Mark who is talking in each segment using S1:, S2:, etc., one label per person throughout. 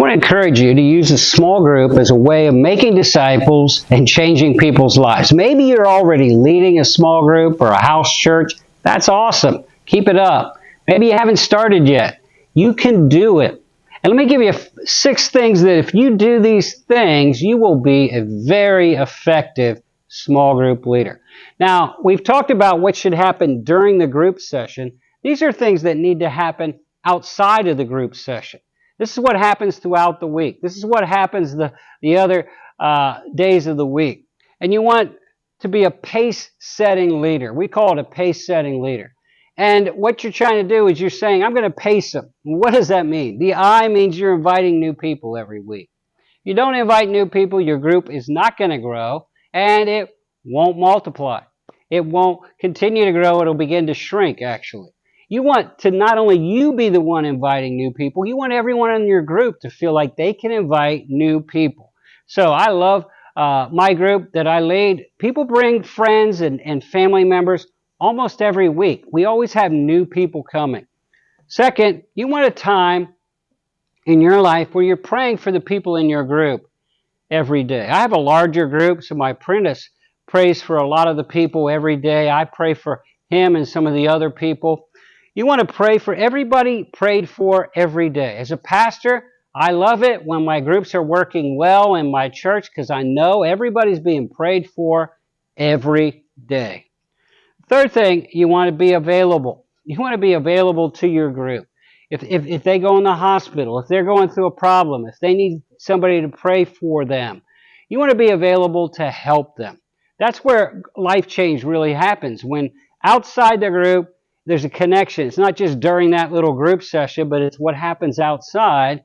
S1: want to encourage you to use a small group as a way of making disciples and changing people's lives. Maybe you're already leading a small group or a house church. That's awesome. Keep it up. Maybe you haven't started yet. You can do it. And let me give you 6 things that if you do these things, you will be a very effective small group leader. Now, we've talked about what should happen during the group session. These are things that need to happen outside of the group session. This is what happens throughout the week. This is what happens the other days of the week. And you want to be a pace-setting leader. We call it a pace-setting leader. And what you're trying to do is you're saying, I'm going to pace them. What does that mean? The I means you're inviting new people every week. You don't invite new people, your group is not going to grow, and it won't multiply. It won't continue to grow. It'll begin to shrink, actually. You want to not only you be the one inviting new people, you want everyone in your group to feel like they can invite new people. So I love my group that I lead. People bring friends and family members almost every week. We always have new people coming. Second, you want a time in your life where you're praying for the people in your group every day. I have a larger group, so my apprentice prays for a lot of the people every day. I pray for him and some of the other people. You want to pray for everybody prayed for every day. As a pastor, I love it when my groups are working well in my church because I know everybody's being prayed for every day. Third thing, you want to be available. You want to be available to your group. If they go in the hospital, if they're going through a problem, if they need somebody to pray for them, you want to be available to help them. That's where life change really happens. When outside the group, there's a connection. It's not just during that little group session, but it's what happens outside.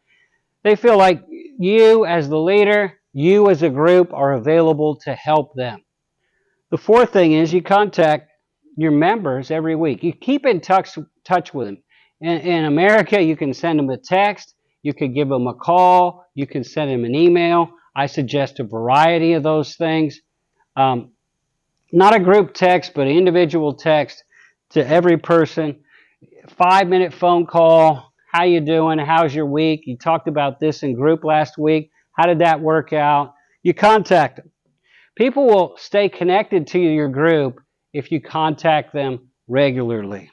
S1: They feel like you as the leader, you as a group are available to help them. The fourth thing is you contact your members every week. You keep in touch with them. In America, you can send them a text. You could give them a call. You can send them an email. I suggest a variety of those things. Not a group text, but an individual text to every person. 5-minute phone call. How you doing? How's your week? You talked about this in group last week. How did that work out? You contact them. People will stay connected to your group if you contact them regularly.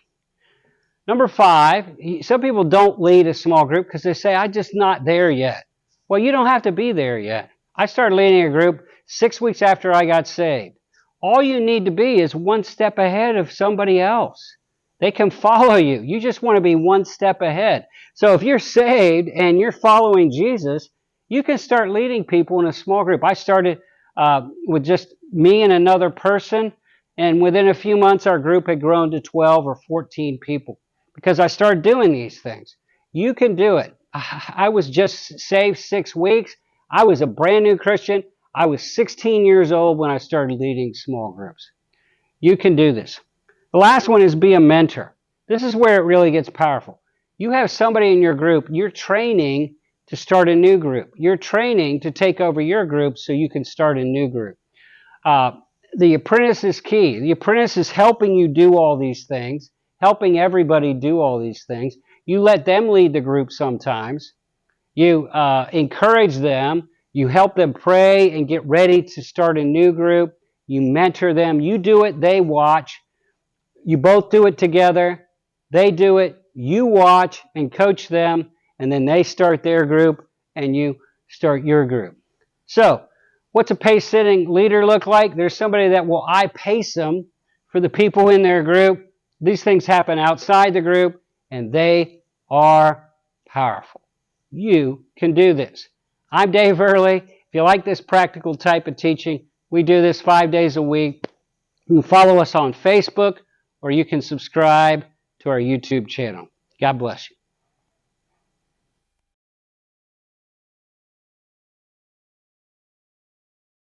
S1: Number 5, some people don't lead a small group because they say, I'm just not there yet. Well, you don't have to be there yet. I started leading a group 6 weeks after I got saved. All you need to be is one step ahead of somebody else. They can follow you. You just want to be one step ahead. So if you're saved and you're following Jesus, you can start leading people in a small group. I started with just me and another person, and within a few months, our group had grown to 12 or 14 people because I started doing these things. You can do it. I was just saved 6 weeks. I was a brand new Christian. I was 16 years old when I started leading small groups. You can do this. The last one is be a mentor. This is where it really gets powerful. You have somebody in your group, you're training to start a new group. You're training to take over your group so you can start a new group. The apprentice is key. The apprentice is helping you do all these things, helping everybody do all these things. You let them lead the group sometimes. You encourage them. You help them pray and get ready to start a new group. You mentor them. You do it, they watch. You both do it together. They do it. You watch and coach them, and then they start their group, and you start your group. So, what's a pace-setting leader look like? There's somebody that will pace them for the people in their group. These things happen outside the group, and they are powerful. You can do this. I'm Dave Early. If you like this practical type of teaching, we do this 5 days a week. You can follow us on Facebook, or you can subscribe to our YouTube channel. God bless you.